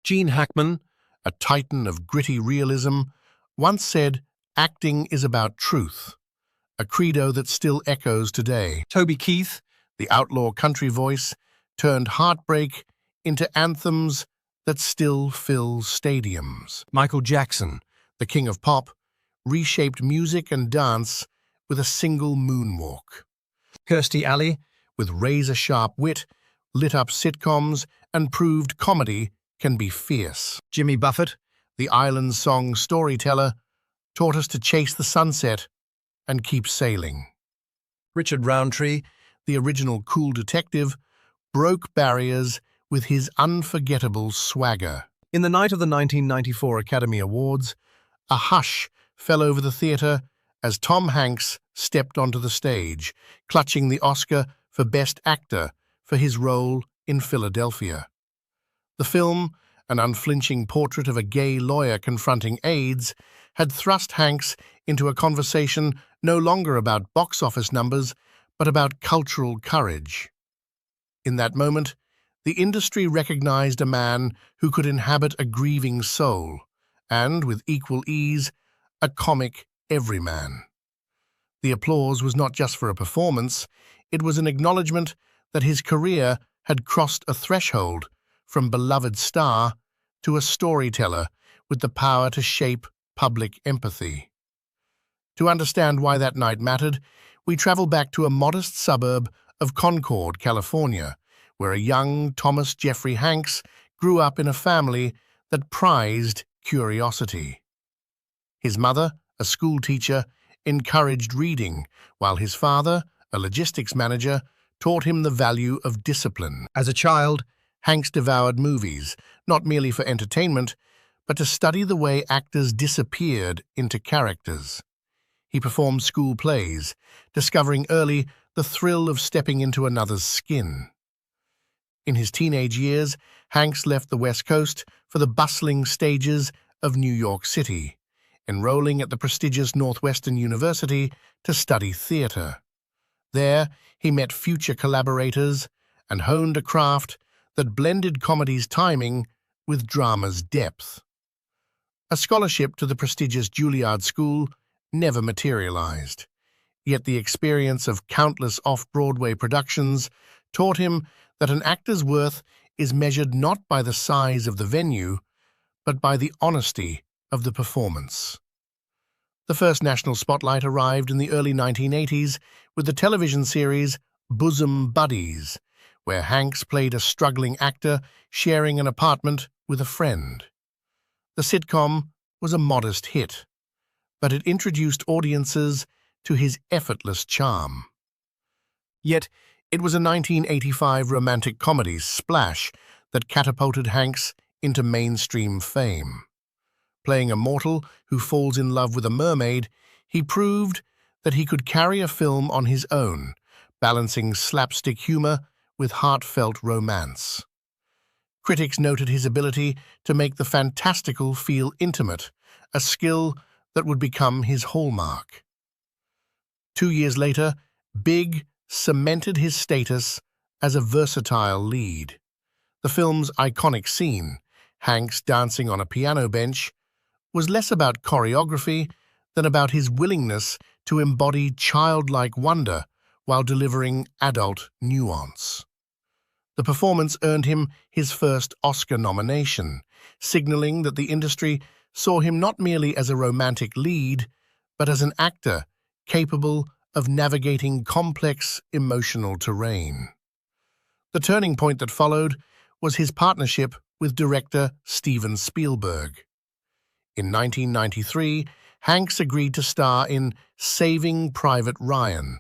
Gene Hackman, a titan of gritty realism, once said, "Acting is about truth," a credo that still echoes today. Toby Keith, the outlaw country voice, turned heartbreak into anthems that still fill stadiums. Michael Jackson, the king of pop, reshaped music and dance with a single moonwalk. Kirstie Alley, with razor-sharp wit, lit up sitcoms and proved comedy can be fierce. Jimmy Buffett, the island song storyteller, taught us to chase the sunset and keep sailing. Richard Roundtree, the original cool detective, broke barriers with his unforgettable swagger. In the night of the 1994 Academy Awards, a hush fell over the theater as Tom Hanks stepped onto the stage, clutching the Oscar for Best Actor for his role in Philadelphia. The film, an unflinching portrait of a gay lawyer confronting AIDS, had thrust Hanks into a conversation no longer about box office numbers, but about cultural courage. In that moment, the industry recognized a man who could inhabit a grieving soul, and, with equal ease, a comic everyman. The applause was not just for a performance, it was an acknowledgement that his career had crossed a threshold from beloved star to a storyteller with the power to shape public empathy. To understand why that night mattered, we travel back to a modest suburb of Concord, California, where a young Thomas Jeffrey Hanks grew up in a family that prized curiosity. His mother, a schoolteacher, encouraged reading, while his father, a logistics manager, taught him the value of discipline. As a child, Hanks devoured movies, not merely for entertainment, but to study the way actors disappeared into characters. He performed school plays, discovering early the thrill of stepping into another's skin. In his teenage years, Hanks left the West Coast for the bustling stages of New York City, enrolling at the prestigious Northwestern University to study theater. There, he met future collaborators and honed a craft that blended comedy's timing with drama's depth. A scholarship to the prestigious Juilliard School never materialized, yet the experience of countless off-Broadway productions taught him that an actor's worth is measured not by the size of the venue, but by the honesty of the performance. The first national spotlight arrived in the early 1980s with the television series Bosom Buddies, where Hanks played a struggling actor sharing an apartment with a friend. The sitcom was a modest hit, but it introduced audiences to his effortless charm. Yet, it was a 1985 romantic comedy, Splash, that catapulted Hanks into mainstream fame. Playing a mortal who falls in love with a mermaid, he proved that he could carry a film on his own, balancing slapstick humor with heartfelt romance. Critics noted his ability to make the fantastical feel intimate, a skill that would become his hallmark. 2 years later, Big cemented his status as a versatile lead. The film's iconic scene, Hanks dancing on a piano bench, was less about choreography than about his willingness to embody childlike wonder while delivering adult nuance. The performance earned him his first Oscar nomination, signaling that the industry saw him not merely as a romantic lead, but as an actor capable of navigating complex emotional terrain. The turning point that followed was his partnership with director Steven Spielberg. In 1993, Hanks agreed to star in Saving Private Ryan,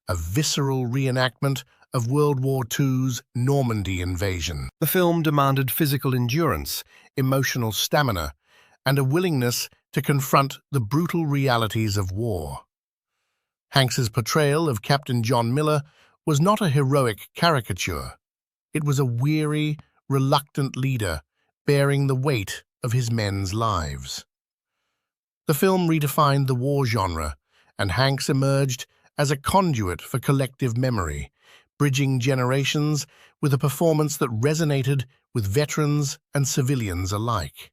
a visceral reenactment of World War II's Normandy invasion. The film demanded physical endurance, emotional stamina, and a willingness to confront the brutal realities of war. Hanks's portrayal of Captain John Miller was not a heroic caricature. It was a weary, reluctant leader bearing the weight of his men's lives. The film redefined the war genre, and Hanks emerged as a conduit for collective memory, bridging generations with a performance that resonated with veterans and civilians alike.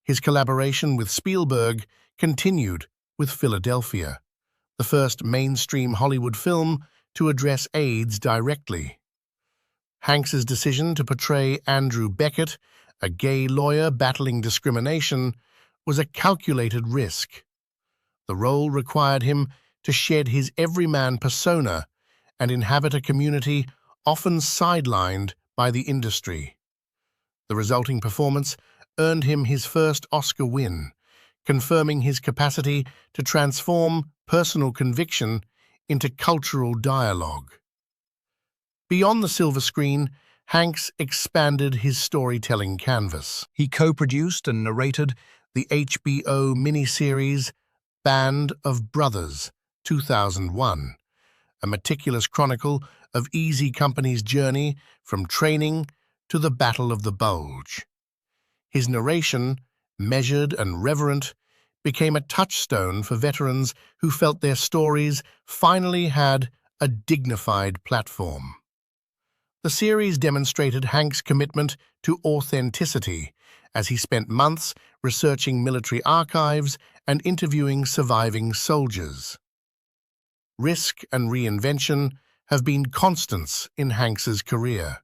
His collaboration with Spielberg continued with Philadelphia, the first mainstream Hollywood film to address AIDS directly. Hanks's decision to portray Andrew Beckett, a gay lawyer battling discrimination, was a calculated risk. The role required him to shed his everyman persona and inhabit a community often sidelined by the industry. The resulting performance earned him his first Oscar win, confirming his capacity to transform personal conviction into cultural dialogue. Beyond the silver screen, Hanks expanded his storytelling canvas. He co-produced and narrated the HBO miniseries Band of Brothers, 2001, a meticulous chronicle of Easy Company's journey from training to the Battle of the Bulge. His narration, measured and reverent, became a touchstone for veterans who felt their stories finally had a dignified platform. The series demonstrated Hanks' commitment to authenticity as he spent months researching military archives and interviewing surviving soldiers. Risk and reinvention have been constants in Hanks's career.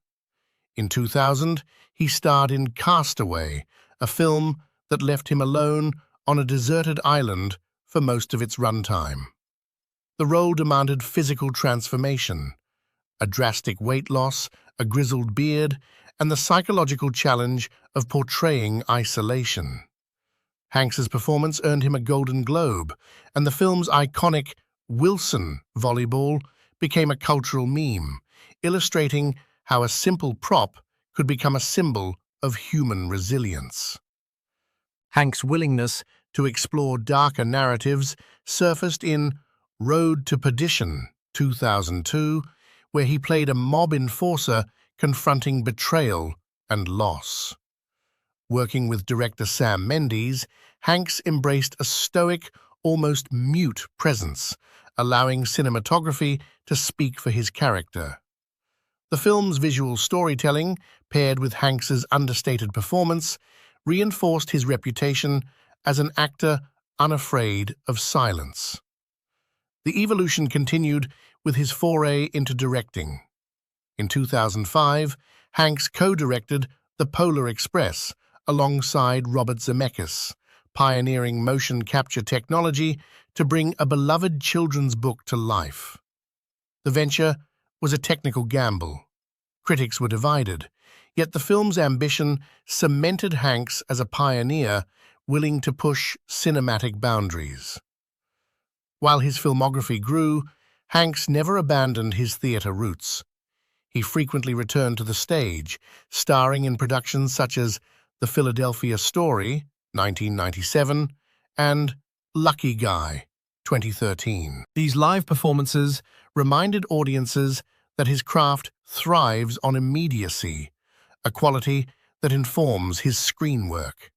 In 2000, he starred in Castaway, a film that left him alone on a deserted island for most of its runtime. The role demanded physical transformation, a drastic weight loss, a grizzled beard, and the psychological challenge of portraying isolation. Hanks's performance earned him a Golden Globe, and the film's iconic Wilson volleyball became a cultural meme, illustrating how a simple prop could become a symbol of human resilience. Hanks' willingness to explore darker narratives surfaced in Road to Perdition, 2002, where he played a mob enforcer confronting betrayal and loss. Working with director Sam Mendes, Hanks embraced a stoic, almost mute presence, allowing cinematography to speak for his character. The film's visual storytelling, paired with Hanks's understated performance, reinforced his reputation as an actor unafraid of silence. The evolution continued with his foray into directing. In 2005, Hanks co-directed The Polar Express alongside Robert Zemeckis, pioneering motion capture technology to bring a beloved children's book to life. The venture was a technical gamble. Critics were divided, yet the film's ambition cemented Hanks as a pioneer willing to push cinematic boundaries. While his filmography grew, Hanks never abandoned his theater roots. He frequently returned to the stage, starring in productions such as The Philadelphia Story, 1997, and Lucky Guy, 2013. These live performances reminded audiences that his craft thrives on immediacy, a quality that informs his screen work.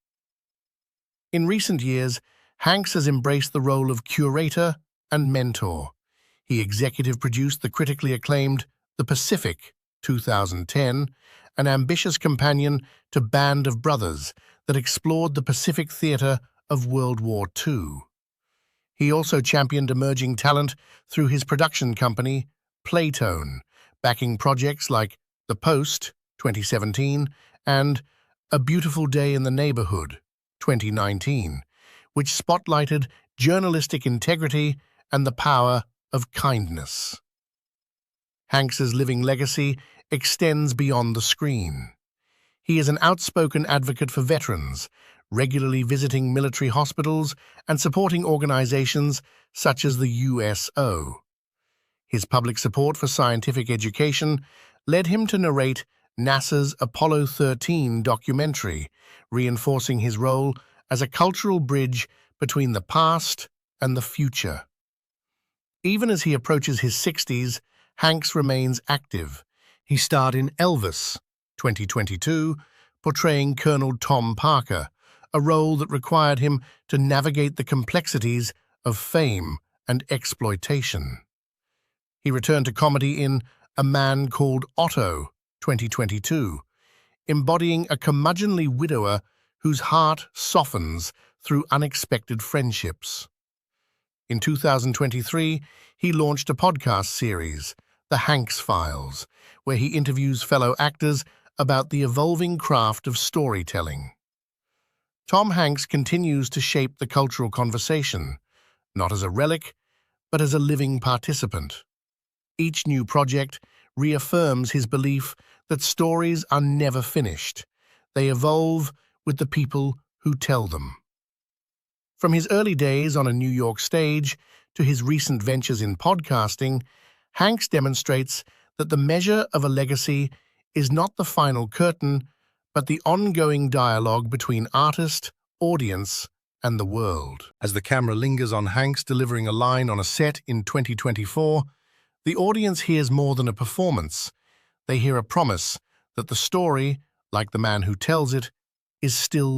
In recent years, Hanks has embraced the role of curator and mentor. He executive produced the critically acclaimed The Pacific, 2010, an ambitious companion to Band of Brothers that explored the Pacific theater of World War II. He also championed emerging talent through his production company, Playtone, backing projects like The Post, 2017, and A Beautiful Day in the Neighborhood, 2019, which spotlighted journalistic integrity and the power of kindness. Hanks's living legacy extends beyond the screen. He is an outspoken advocate for veterans, regularly visiting military hospitals and supporting organizations such as the USO. His public support for scientific education led him to narrate NASA's Apollo 13 documentary, reinforcing his role as a cultural bridge between the past and the future. Even as he approaches his 60s, Hanks remains active. He starred in Elvis, 2022, portraying Colonel Tom Parker, a role that required him to navigate the complexities of fame and exploitation. He returned to comedy in A Man Called Otto, 2022, embodying a curmudgeonly widower whose heart softens through unexpected friendships. In 2023, he launched a podcast series, The Hanks Files, where he interviews fellow actors about the evolving craft of storytelling. Tom Hanks continues to shape the cultural conversation, not as a relic, but as a living participant. Each new project reaffirms his belief that stories are never finished. They evolve with the people who tell them. From his early days on a New York stage to his recent ventures in podcasting, Hanks demonstrates that the measure of a legacy is not the final curtain, but the ongoing dialogue between artist, audience, and the world. As the camera lingers on Hanks delivering a line on a set in 2024, the audience hears more than a performance. They hear a promise that the story, like the man who tells it, is still